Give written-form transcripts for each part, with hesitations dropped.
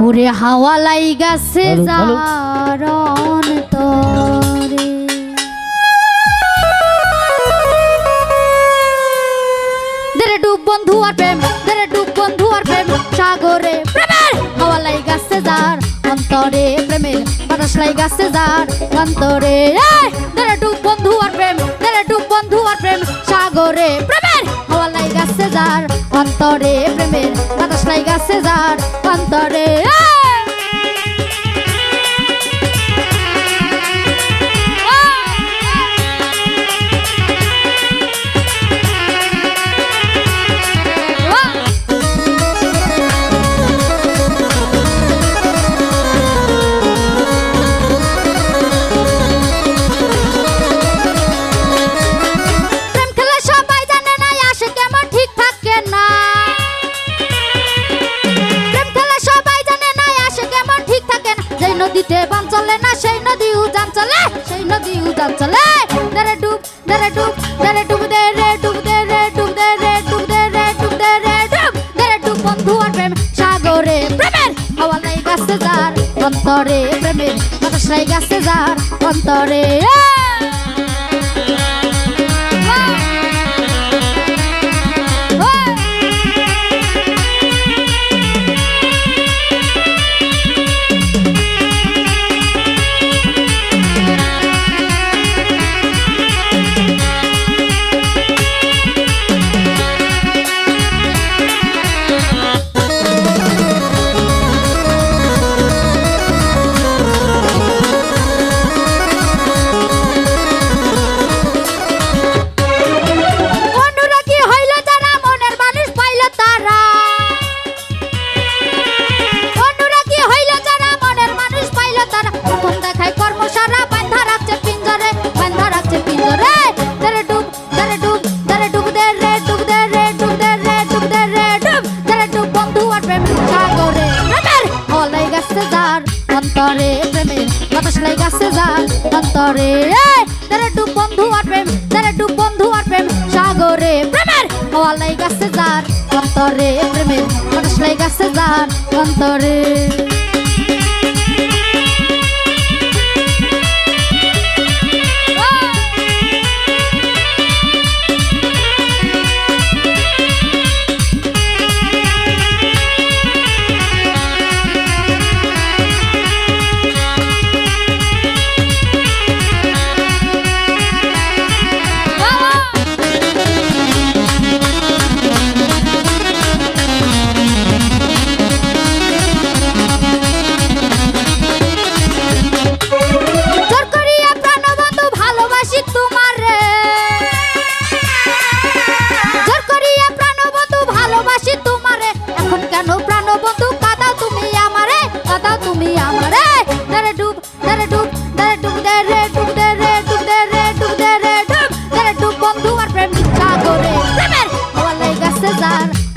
ওরে হাওয়া লাইগাছে যার অন্তরে, দেরে ডুব বন্ধু আর প্রেম, দেরে ডুব বন্ধু আর প্রেম সাগরে প্রেমের হাওয়া লাইগাছে যার অন্তরে, প্রেমের বাতাস লাইগাছে যার অন্তরে। দেরে ডুব বন্ধু আর প্রেম, দেরে ডুব বন্ধু আর প্রেম সাগরে প্রেমের হাওয়া লাইগাছে যার অন্তরে, প্রেমের বাতাস লাইগাছে যার অন্তরে। নদীতে বান চলে না সেই নদী উজান চলে, সেই নদী উজান চলে। দেরে ডুব, দেরে ডুব, দেরে ডুব দে রে ডুব দে রে ডুব দে রে ডুব দে রে ডুব দে রে ডুব, দেরে ডুব বন্ধু আর প্রেম সাগরে প্রেমের হাওয়া লাইগাছে যার অন্তরে, প্রেমের বাতাস লাইগাছে যার অন্তরে। অন্তরে প্রেমের বাতাস লাইগাছে যার অন্তরে, দেরে ডুব বন্ধু আর প্রেম, দেরে ডুব বন্ধু আর প্রেম সাগরে প্রেমের হাওয়া লাইগাছে যার অন্তরে, প্রেমের বাতাস লাইগাছে যার অন্তরে।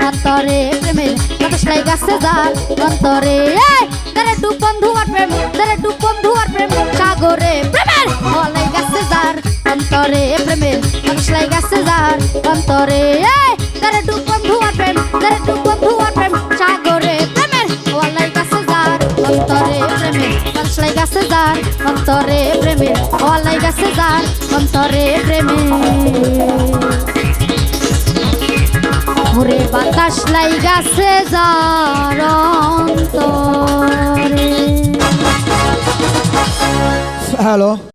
অন্তরে প্রেমের বাতাস লাইগাছে যার অন্তরে, দেরে ডুব বন্ধু আর প্রেম, দেরে ডুব বন্ধু আর প্রেম সাগরে প্রেমের হাওয়া লাইগাছে যার অন্তরে, প্রেমের বাতাস লাইগাছে যার অন্তরে। দেরে ডুব বন্ধু আর প্রেম, দেরে ডুব বন্ধু আর প্রেম সাগরে প্রেমের হাওয়া লাইগাছে যার অন্তরে, প্রেমের বাতাস লাইগাছে যার অন্তরে, প্রেমের হাওয়া লাইগাছে যার অন্তরে, প্রেমের ওরে বাতাস লাইগাছে যার অন্তরে। হ্যালো।